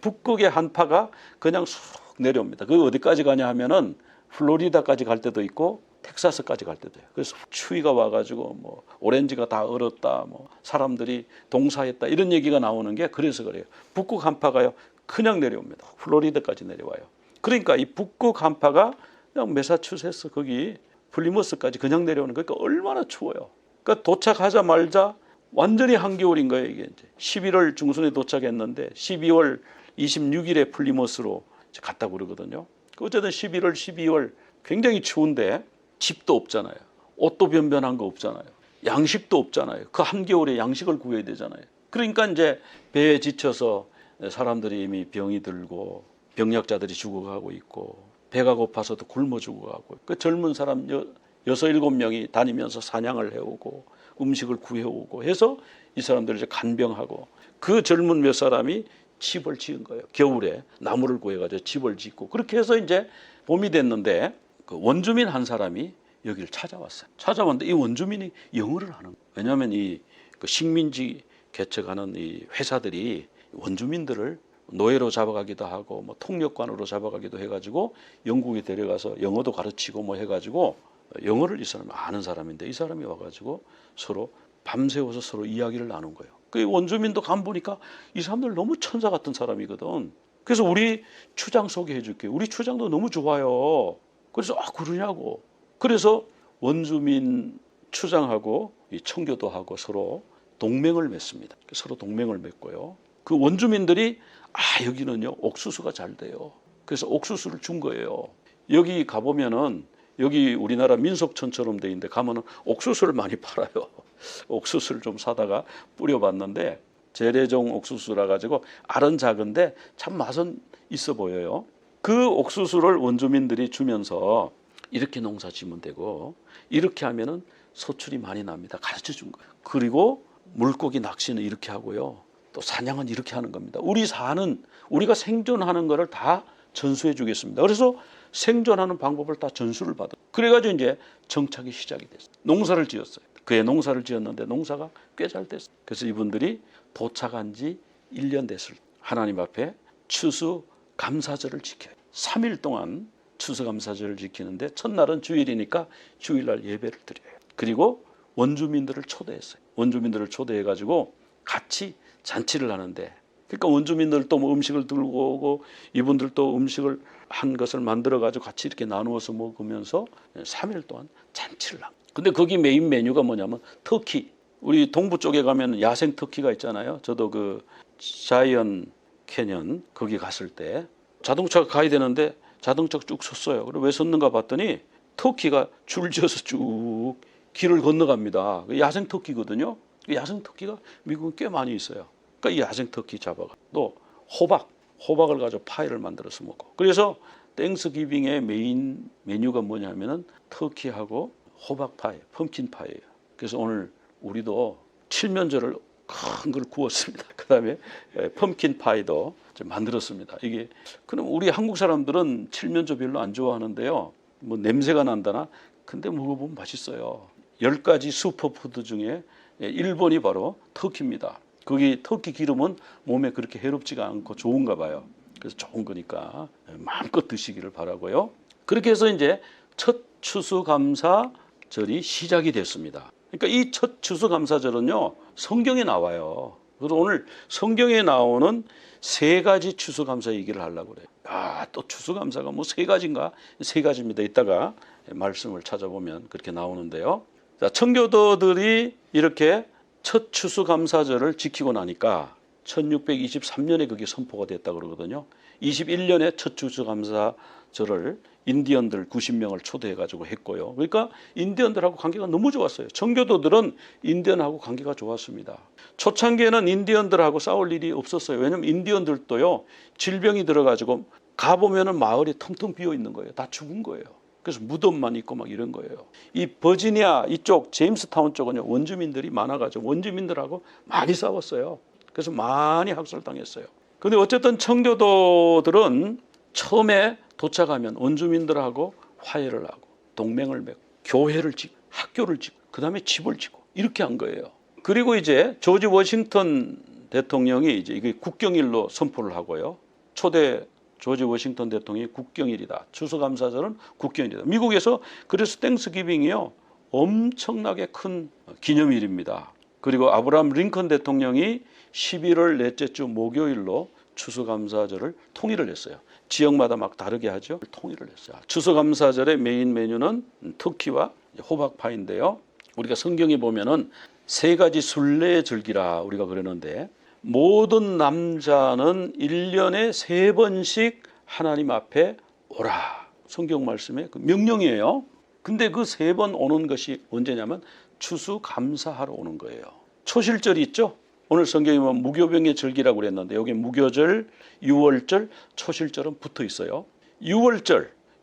북극의 한파가 그냥 쑥 내려옵니다. 그 어디까지 가냐 하면은 플로리다까지 갈 때도 있고 텍사스까지 갈 때도 해요. 그래서 추위가 와가지고 뭐 오렌지가 다 얼었다, 뭐 사람들이 동사했다 이런 얘기가 나오는 게 그래서 그래요. 북극 한파가요 그냥 내려옵니다. 플로리다까지 내려와요. 그러니까 이 북극 한파가 그냥 매사추세츠 거기 플리머스까지 그냥 내려오는 거니까 얼마나 추워요. 그러니까 도착하자마자 완전히 한겨울인 거예요. 이게 이제 11월 중순에 도착했는데 12월 26일에 플리머스로 갔다고 그러거든요. 어쨌든 11월, 12월 굉장히 추운데 집도 없잖아요. 옷도 변변한 거 없잖아요. 양식도 없잖아요. 그 한겨울에 양식을 구해야 되잖아요. 그러니까 이제 배에 지쳐서 사람들이 이미 병이 들고 병약자들이 죽어가고 있고 배가 고파서도 굶어 죽어가고 그 젊은 사람 6, 7명이 다니면서 사냥을 해오고 음식을 구해오고 해서 이 사람들이 이제 간병하고 그 젊은 몇 사람이 집을 지은 거예요. 겨울에 나무를 구해가지고 집을 짓고 그렇게 해서 이제 봄이 됐는데 그 원주민 한 사람이 여기를 찾아왔어요. 찾아왔는데 이 원주민이 영어를 하는 거예요. 왜냐하면 이 그 식민지 개척하는 이 회사들이 원주민들을 노예로 잡아가기도 하고 뭐 통역관으로 잡아가기도 해가지고 영국에 데려가서 영어도 가르치고 뭐 해가지고 영어를 이 사람이 아는 사람인데 이 사람이 와가지고 서로 밤새워서 서로 이야기를 나눈 거예요. 그 원주민도 간 보니까 이 사람들 너무 천사 같은 사람이거든. 그래서 우리 추장 소개해 줄게. 우리 추장도 너무 좋아요. 그래서 그러냐고. 그래서 원주민 추장하고 이 청교도하고 서로 동맹을 맺습니다. 서로 동맹을 맺고요. 그 원주민들이 여기는요 옥수수가 잘 돼요. 그래서 옥수수를 준 거예요. 여기 가보면은 여기 우리나라 민속촌처럼 돼 있는데 가면은 옥수수를 많이 팔아요. 옥수수를 좀 사다가 뿌려봤는데 재래종 옥수수라 가지고 알은 작은데 참 맛은 있어 보여요. 그 옥수수를 원주민들이 주면서 이렇게 농사 지면 되고 이렇게 하면은 소출이 많이 납니다. 가르쳐 준 거예요. 그리고 물고기 낚시는 이렇게 하고요. 또 사냥은 이렇게 하는 겁니다. 우리가 생존하는 거를 다 전수해 주겠습니다. 그래서 생존하는 방법을 다 전수를 받아. 그래가지고 이제 정착이 시작이 됐어요. 농사를 지었어요. 그의 농사를 지었는데 농사가 꽤 잘 됐어요. 그래서 이분들이 도착한 지 1년 됐을 때 하나님 앞에 추수감사절을 지켜요. 3일 동안 추수감사절을 지키는데 첫날은 주일이니까 주일날 예배를 드려요. 그리고 원주민들을 초대했어요. 원주민들을 초대해가지고 같이 잔치를 하는데 그러니까 원주민들도 뭐 음식을 들고 오고 이분들도 음식을 한 것을 만들어가지고 같이 이렇게 나누어서 먹으면서 3일 동안 잔치를 합니다. 근데 거기 메인 메뉴가 뭐냐면 터키. 우리 동부 쪽에 가면 야생 터키가 있잖아요. 저도 그 자이언 캐년 거기 갔을 때 자동차가 가야 되는데 자동차가 쭉 섰어요. 그래 왜 섰는가 봤더니 터키가 줄지어서 쭉 길을 건너갑니다. 야생 터키거든요. 야생 터키가 미국은 꽤 많이 있어요. 그러니까 이 야생 터키 잡아가 또 호박을 가지고 파이를 만들어서 먹고. 그래서 땡스기빙의 메인 메뉴가 뭐냐면은 터키하고 호박 파이, 펌킨 파이예요. 그래서 오늘 우리도 칠면조를 큰 걸 구웠습니다. 그다음에 펌킨 파이도 만들었습니다. 이게 그럼 우리 한국 사람들은 칠면조 별로 안 좋아하는데요. 뭐 냄새가 난다나 근데 먹어보면 맛있어요. 10가지 슈퍼푸드 중에 1번이 바로 터키입니다. 거기 터키 기름은 몸에 그렇게 해롭지가 않고 좋은가 봐요. 그래서 좋은 거니까 마음껏 드시기를 바라고요. 그렇게 해서 이제 첫 추수감사절이 시작이 됐습니다. 그러니까 이 첫 추수감사절은요 성경에 나와요. 그래서 오늘 성경에 나오는 3가지 추수감사 얘기를 하려고 그래요. 또 추수감사가 뭐 3가지인가? 3가지입니다. 이따가 말씀을 찾아보면 그렇게 나오는데요. 자, 청교도들이 이렇게 첫 추수감사절을 지키고 나니까 1623년에 그게 선포가 됐다고 그러거든요. 21년에 첫 추수감사절을 인디언들 90명을 초대해가지고 했고요. 그러니까 인디언들하고 관계가 너무 좋았어요. 청교도들은 인디언하고 관계가 좋았습니다. 초창기에는 인디언들하고 싸울 일이 없었어요. 왜냐하면 인디언들도요, 질병이 들어가지고 가보면은 마을이 텅텅 비어 있는 거예요. 다 죽은 거예요. 그래서 무덤만 있고 막 이런 거예요. 이 버지니아 이쪽 제임스타운 쪽은요, 원주민들이 많아가지고 원주민들하고 많이 싸웠어요. 그래서 많이 학살당했어요. 근데 어쨌든 청교도들은 처음에 도착하면 원주민들하고 화해를 하고 동맹을 맺고 교회를 짓고 학교를 짓고 그다음에 집을 짓고 이렇게 한 거예요. 그리고 이제 조지 워싱턴 대통령이 이제 이게 국경일로 선포를 하고요. 초대 조지 워싱턴 대통령이 국경일이다. 추수감사절은 국경일이다. 미국에서 그래서 땡스기빙이요, 엄청나게 큰 기념일입니다. 그리고 아브라함 링컨 대통령이 11월 넷째 주 목요일로 추수감사절을 통일을 했어요. 지역마다 막 다르게 하죠. 통일을 했어요. 추수감사절의 메인 메뉴는 터키와 호박파인데요. 우리가 성경에 보면은 세 가지 순례의 절기라 우리가 그러는데, 모든 남자는 1년에 3번씩 하나님 앞에 오라. 성경 말씀에 그 명령이에요. 근데 그 3번 오는 것이 언제냐면 추수감사하러 오는 거예요. 초실절이 있죠. 오늘 성경에 보면 무교병의 절기라고 그랬는데 여기 무교절, 유월절, 초실절은 붙어 있어요.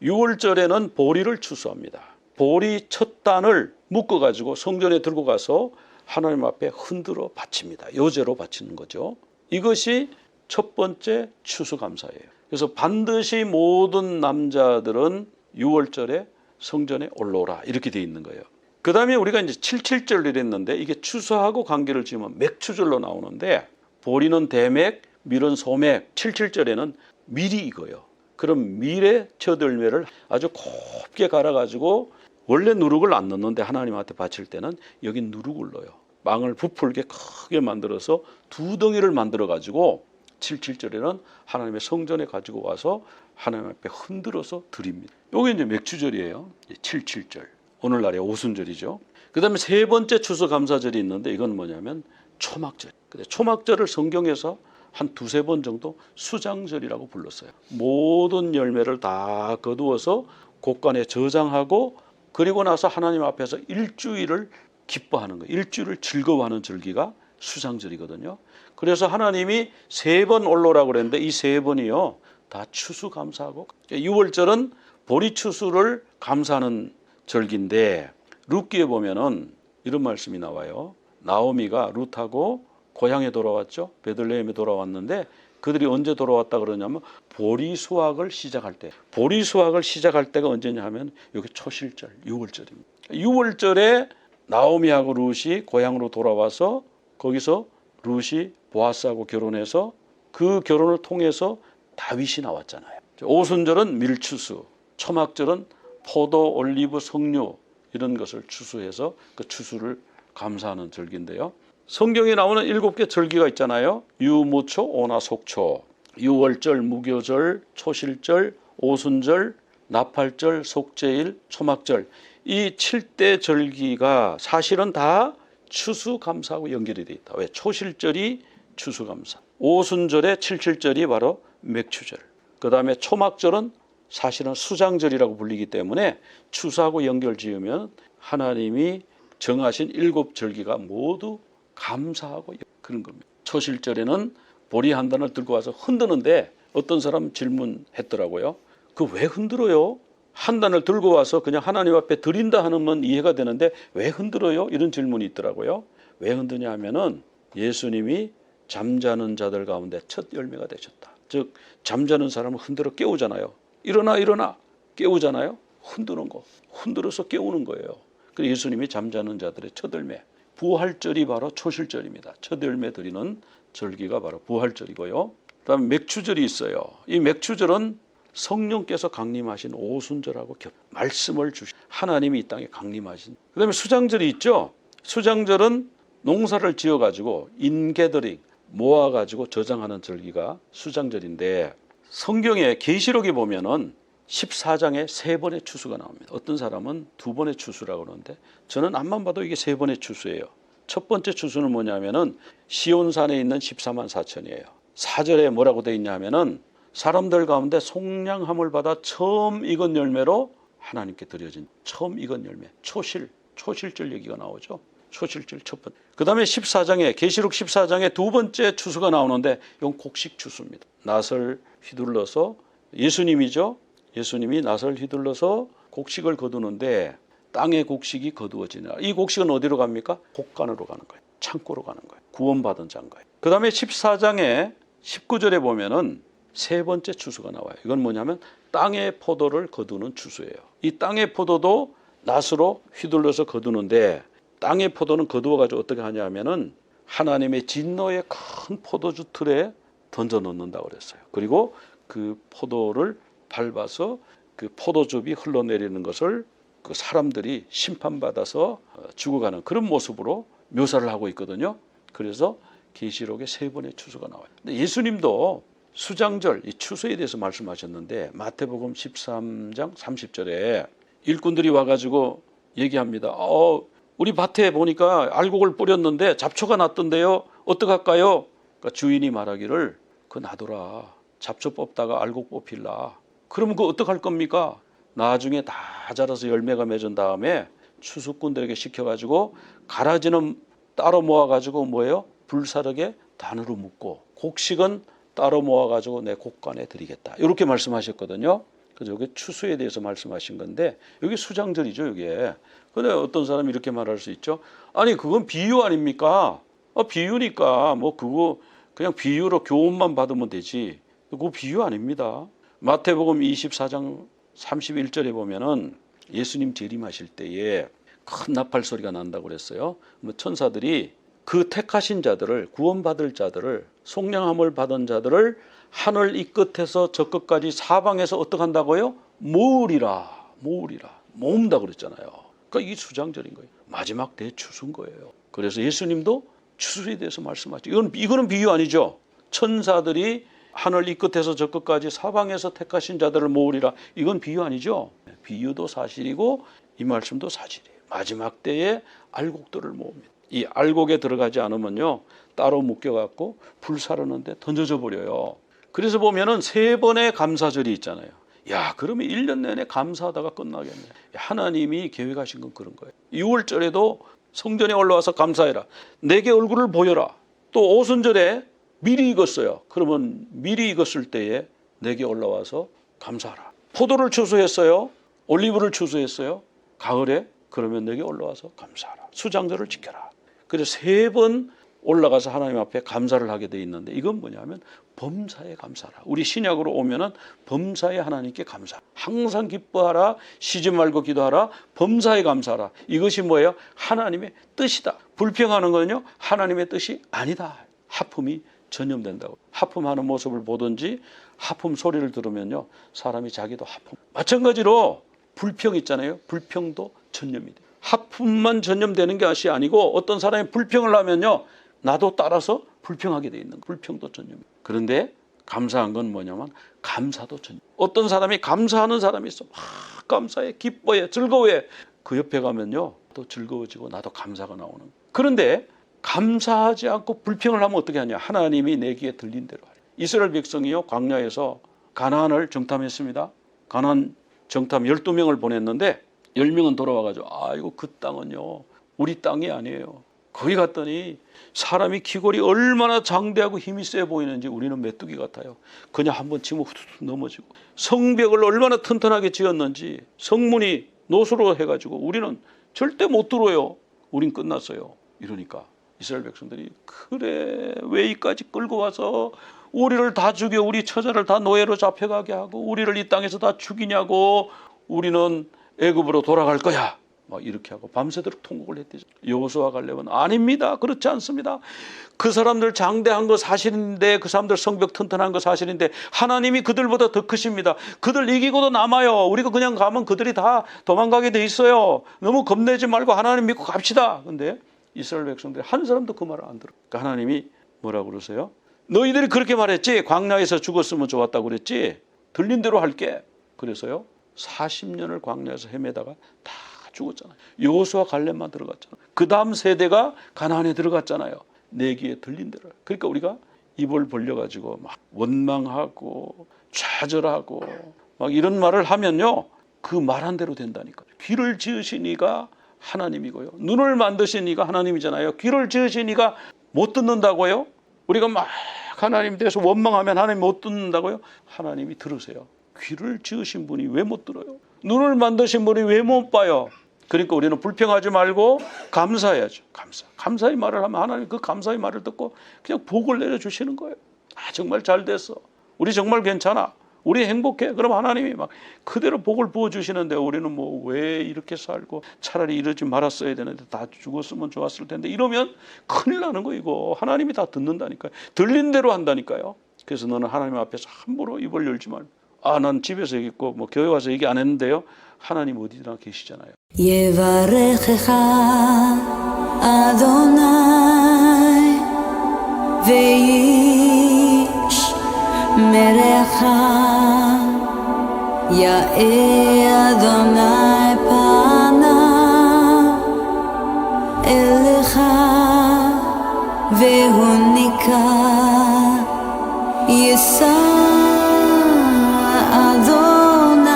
유월절에는 보리를 추수합니다. 보리 첫 단을 묶어가지고 성전에 들고 가서 하나님 앞에 흔들어 바칩니다. 요제로 바치는 거죠. 이것이 첫 번째 추수감사예요. 그래서 반드시 모든 남자들은 유월절에 성전에 올라오라 이렇게 돼 있는 거예요. 그 다음에 우리가 이제 77절을 했는데 이게 추수하고 관계를 지으면 맥추절로 나오는데, 보리는 대맥, 밀은 소맥, 77절에는 밀이 익어요. 그럼 밀의 첫 열매를 아주 곱게 갈아가지고, 원래 누룩을 안 넣는데 하나님한테 바칠 때는 여기 누룩을 넣어요. 망을 부풀게 크게 만들어서 2덩이를 만들어가지고 77절에는 하나님의 성전에 가지고 와서 하나님 앞에 흔들어서 드립니다. 이게 이제 맥추절이에요. 77절. 오늘날의 오순절이죠. 그 다음에 세 번째 추수감사절이 있는데 이건 뭐냐면 초막절. 근데 초막절을 성경에서 한 2-3번 정도 수장절이라고 불렀어요. 모든 열매를 다 거두어서 곳간에 저장하고, 그리고 나서 하나님 앞에서 일주일을 기뻐하는 거예요. 일주일을 즐거워하는 절기가 수장절이거든요. 그래서 하나님이 3번 올라오라고 그랬는데 이 3번이요 다 추수감사하고, 6월절은 보리추수를 감사하는 절기인데, 룻기에 보면은 이런 말씀이 나와요. 나오미가 룻하고 고향에 돌아왔죠. 베들레헴에 돌아왔는데 그들이 언제 돌아왔다 그러냐면 보리 수확을 시작할 때. 보리 수확을 시작할 때가 언제냐 하면 여기 초실절 6월절입니다. 6월절에 나오미하고 룻이 고향으로 돌아와서 거기서 룻이 보아스하고 결혼해서 그 결혼을 통해서 다윗이 나왔잖아요. 오순절은 밀추수, 초막절은 포도, 올리브, 석류 이런 것을 추수해서 그 추수를 감사하는 절기인데요. 성경에 나오는 7개 절기가 있잖아요. 유무초, 오나, 속초, 유월절, 무교절, 초실절, 오순절, 나팔절, 속죄일, 초막절. 이 7대 절기가 사실은 다 추수감사하고 연결이 되어 있다. 왜? 초실절이 추수감사, 오순절의 77절이 바로 맥추절, 그 다음에 초막절은 사실은 수장절이라고 불리기 때문에 추수하고 연결 지으면 하나님이 정하신 7절기가 모두 감사하고 그런 겁니다. 초실절에는 보리 한 단을 들고 와서 흔드는데 어떤 사람 질문했더라고요. 그 왜 흔들어요? 한 단을 들고 와서 그냥 하나님 앞에 드린다 하면 이해가 되는데 왜 흔들어요? 이런 질문이 있더라고요. 왜 흔드냐 하면은 예수님이 잠자는 자들 가운데 첫 열매가 되셨다. 즉 잠자는 사람을 흔들어 깨우잖아요. 일어나 일어나 깨우잖아요. 흔드는 거, 흔들어서 깨우는 거예요. 그래서 예수님이 잠자는 자들의 첫 열매, 부활절이 바로 초실절입니다. 첫 열매 드리는 절기가 바로 부활절이고요. 그다음에 맥추절이 있어요. 이 맥추절은 성령께서 강림하신 오순절하고 말씀을 주신 하나님이 이 땅에 강림하신. 그다음에 수장절이 있죠. 수장절은 농사를 지어가지고 인게더링 모아가지고 저장하는 절기가 수장절인데, 성경의 계시록에 보면은 14장에 3번의 추수가 나옵니다. 어떤 사람은 2번의 추수라고 그러는데 저는 앞만 봐도 이게 3번의 추수예요. 첫 번째 추수는 뭐냐면은 시온산에 있는 14만 4천이에요. 4절에 뭐라고 되어 있냐면은 사람들 가운데 속량함을 받아 처음 익은 열매로 하나님께 드려진 처음 익은 열매, 초실절 얘기가 나오죠. 초실절 첫 번째. 그 다음에 14장에 계시록 14장에 두 번째 추수가 나오는데 이건 곡식 추수입니다. 낫을 휘둘러서 예수님이죠. 예수님이 낫을 휘둘러서 곡식을 거두는데 땅의 곡식이 거두어지느라. 이 곡식은 어디로 갑니까? 곡간으로 가는 거예요. 창고로 가는 거예요. 구원받은 자인 거예요. 그 다음에 14장에 19절에 보면은 세 번째 추수가 나와요. 이건 뭐냐면 땅의 포도를 거두는 추수예요. 이 땅의 포도도 낫으로 휘둘러서 거두는데 땅의 포도는 거두어가지고 어떻게 하냐면은 하나님의 진노의 큰 포도주 틀에 던져 넣는다고 그랬어요. 그리고 그 포도를 밟아서 그 포도즙이 흘러내리는 것을 그 사람들이 심판받아서 죽어가는 그런 모습으로 묘사를 하고 있거든요. 그래서 계시록에 세 번의 추수가 나와요. 근데 예수님도 수장절, 이 추수에 대해서 말씀하셨는데 마태복음 13장 30절에 일꾼들이 와가지고 얘기합니다. 우리 밭에 보니까 알곡을 뿌렸는데 잡초가 났던데요. 어떡할까요? 그러니까 주인이 말하기를 그거 놔둬라. 잡초 뽑다가 알곡 뽑힐라. 그러면 그거 어떡할 겁니까? 나중에 다 자라서 열매가 맺은 다음에 추수꾼들에게 시켜가지고 가라지는 따로 모아가지고 뭐예요? 불사르게 단으로 묶고 곡식은 따로 모아가지고 내 곡간에 드리겠다. 이렇게 말씀하셨거든요. 그래서 여기 추수에 대해서 말씀하신 건데 여기 수장절이죠. 이게. 근데 어떤 사람이 이렇게 말할 수 있죠. 아니 그건 비유 아닙니까? 비유니까 뭐 그거 그냥 비유로 교훈만 받으면 되지. 그거 비유 아닙니다. 마태복음 24장 31절에 보면은 예수님 재림하실 때에 큰 나팔 소리가 난다고 그랬어요. 천사들이 그 택하신 자들을 구원받을 자들을 속량함을 받은 자들을 하늘 이 끝에서 저 끝까지 사방에서 어떻게 한다고요? 모으리라 모은다 그랬잖아요. 그러니까 이 수장절인 거예요. 마지막 대추수인 거예요. 그래서 예수님도 추수에 대해서 말씀하죠. 이거는 비유 아니죠. 천사들이 하늘 이 끝에서 저 끝까지 사방에서 택하신 자들을 모으리라. 이건 비유 아니죠. 비유도 사실이고 이 말씀도 사실이에요. 마지막 때에 알곡들을 모읍니다. 이 알곡에 들어가지 않으면요 따로 묶여갖고 불사르는데 던져져 버려요. 그래서 보면은 세 번의 감사절이 있잖아요. 야 그러면 1년 내내 감사하다가 끝나겠네. 하나님이 계획하신 건 그런 거예요. 6월절에도 성전에 올라와서 감사해라. 내게 얼굴을 보여라. 또 오순절에 미리 익었어요. 그러면 미리 익었을 때에 내게 올라와서 감사하라. 포도를 추수했어요. 올리브를 추수했어요. 가을에 그러면 내게 올라와서 감사하라. 수장절을 지켜라. 그래서 세 번 올라가서 하나님 앞에 감사를 하게 돼 있는데 이건 뭐냐면 범사에 감사하라. 우리 신약으로 오면은 범사에 하나님께 감사. 항상 기뻐하라. 쉬지 말고 기도하라. 범사에 감사하라. 이것이 뭐예요? 하나님의 뜻이다. 불평하는 거는요 하나님의 뜻이 아니다. 하품이 전염된다고. 하품하는 모습을 보든지 하품 소리를 들으면요 사람이 자기도 하품. 마찬가지로 불평 있잖아요. 불평도 전염이 돼요. 하품만 전염되는 것이 아니고 어떤 사람이 불평을 하면요 나도 따라서 불평하게 돼 있는 거예요. 불평도 전염. 그런데 감사한 건 뭐냐면 감사도 전염. 어떤 사람이 감사하는 사람이 있어. 막 감사해, 기뻐해, 즐거워해. 그 옆에 가면요 또 즐거워지고 나도 감사가 나오는 거예요. 그런데 감사하지 않고 불평을 하면 어떻게 하냐. 하나님이 내 귀에 들린 대로 하래. 이스라엘 백성이요 광야에서 가나안을 정탐했습니다. 가나안 정탐 12명을 보냈는데 10명은 돌아와가지고 이거 그 땅은요 우리 땅이 아니에요. 거기 갔더니 사람이 기골이 얼마나 장대하고 힘이 세 보이는지 우리는 메뚜기 같아요. 그냥 한번 치면 후두둑 넘어지고 성벽을 얼마나 튼튼하게 지었는지 성문이 노수로 해가지고 우리는 절대 못 들어요. 우린 끝났어요. 이러니까 이스라엘 백성들이 그래 왜 이까지 끌고 와서 우리를 다 죽여 우리 처자를 다 노예로 잡혀가게 하고 우리를 이 땅에서 다 죽이냐고 우리는 애굽으로 돌아갈 거야. 막 이렇게 하고 밤새도록 통곡을 했대죠. 여호수아 갈렙은 아닙니다. 그렇지 않습니다. 그 사람들 장대한 거 사실인데 그 사람들 성벽 튼튼한 거 사실인데 하나님이 그들보다 더 크십니다. 그들 이기고도 남아요. 우리가 그냥 가면 그들이 다 도망가게 돼 있어요. 너무 겁내지 말고 하나님 믿고 갑시다. 근데 이스라엘 백성들이 한 사람도 그 말을 안 들어. 그러니까 하나님이 뭐라고 그러세요? 너희들이 그렇게 말했지. 광야에서 죽었으면 좋았다고 그랬지. 들린 대로 할게. 그래서요 40년을 광야에서 헤매다가 다 죽었잖아요. 여호수아 갈렙만 들어갔잖아요. 그 다음 세대가 가나안에 들어갔잖아요. 내 귀에 들린 대로. 그러니까 우리가 입을 벌려가지고 막 원망하고 좌절하고 막 이런 말을 하면요, 그 말한 대로 된다니까요. 귀를 지으신 이가 하나님이고요, 눈을 만드신 이가 하나님이잖아요. 귀를 지으신 이가 못 듣는다고요? 우리가 막 하나님 대해서 원망하면 하나님 못 듣는다고요? 하나님이 들으세요. 귀를 지으신 분이 왜 못 들어요? 눈을 만드신 분이 왜 못 봐요? 그러니까 우리는 불평하지 말고 감사해야죠. 감사의 말을 하면 하나님 그 감사의 말을 듣고 그냥 복을 내려주시는 거예요. 아, 정말 잘 됐어, 우리 정말 괜찮아, 우리 행복해. 그럼 하나님이 막 그대로 복을 부어주시는데, 우리는 뭐 왜 이렇게 살고, 차라리 이러지 말았어야 되는데, 다 죽었으면 좋았을 텐데, 이러면 큰일 나는 거. 이거 하나님이 다 듣는다니까요. 들린 대로 한다니까요. 그래서 너는 하나님 앞에서 함부로 입을 열지 말고, 아, 난 집에서 얘기했고 뭐 교회 와서 얘기 안 했는데요, 하나님 어디나 계시잖아요. יברכך אדוני וישמרך, יאר אדוני פניו אליך והוניקה, יישא אדוני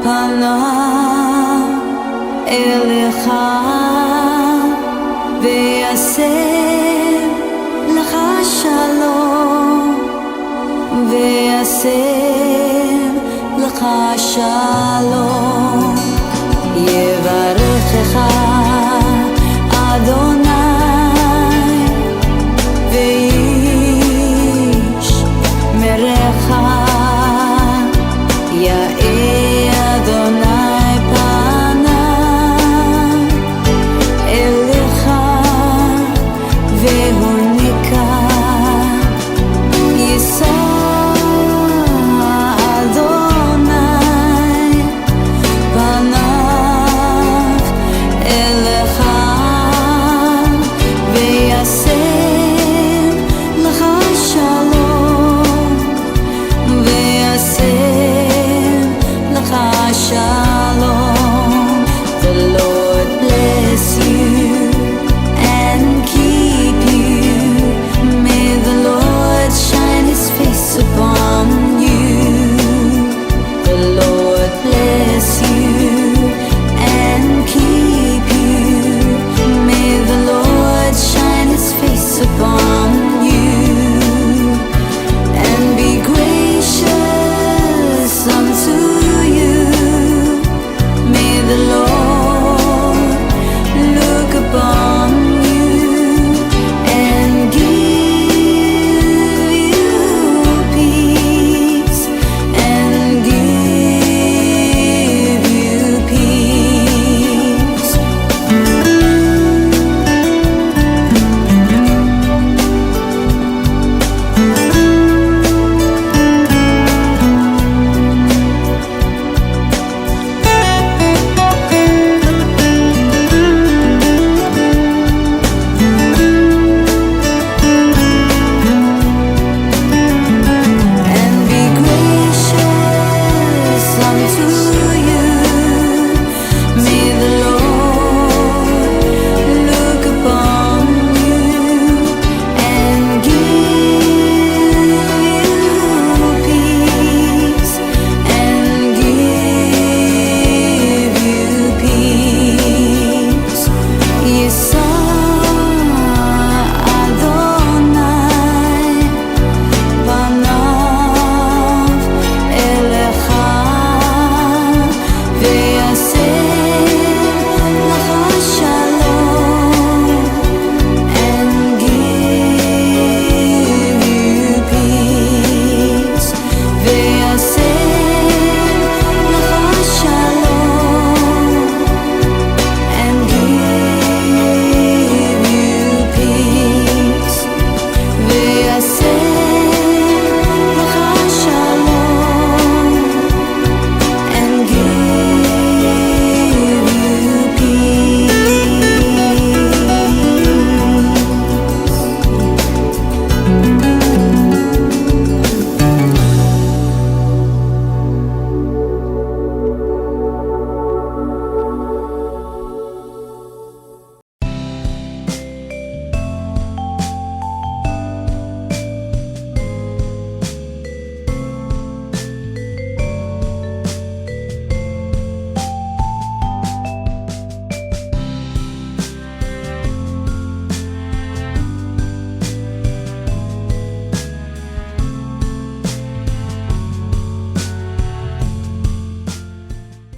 פניו אליך ויעשה לך שלום, ויעשה לך שלום. יברך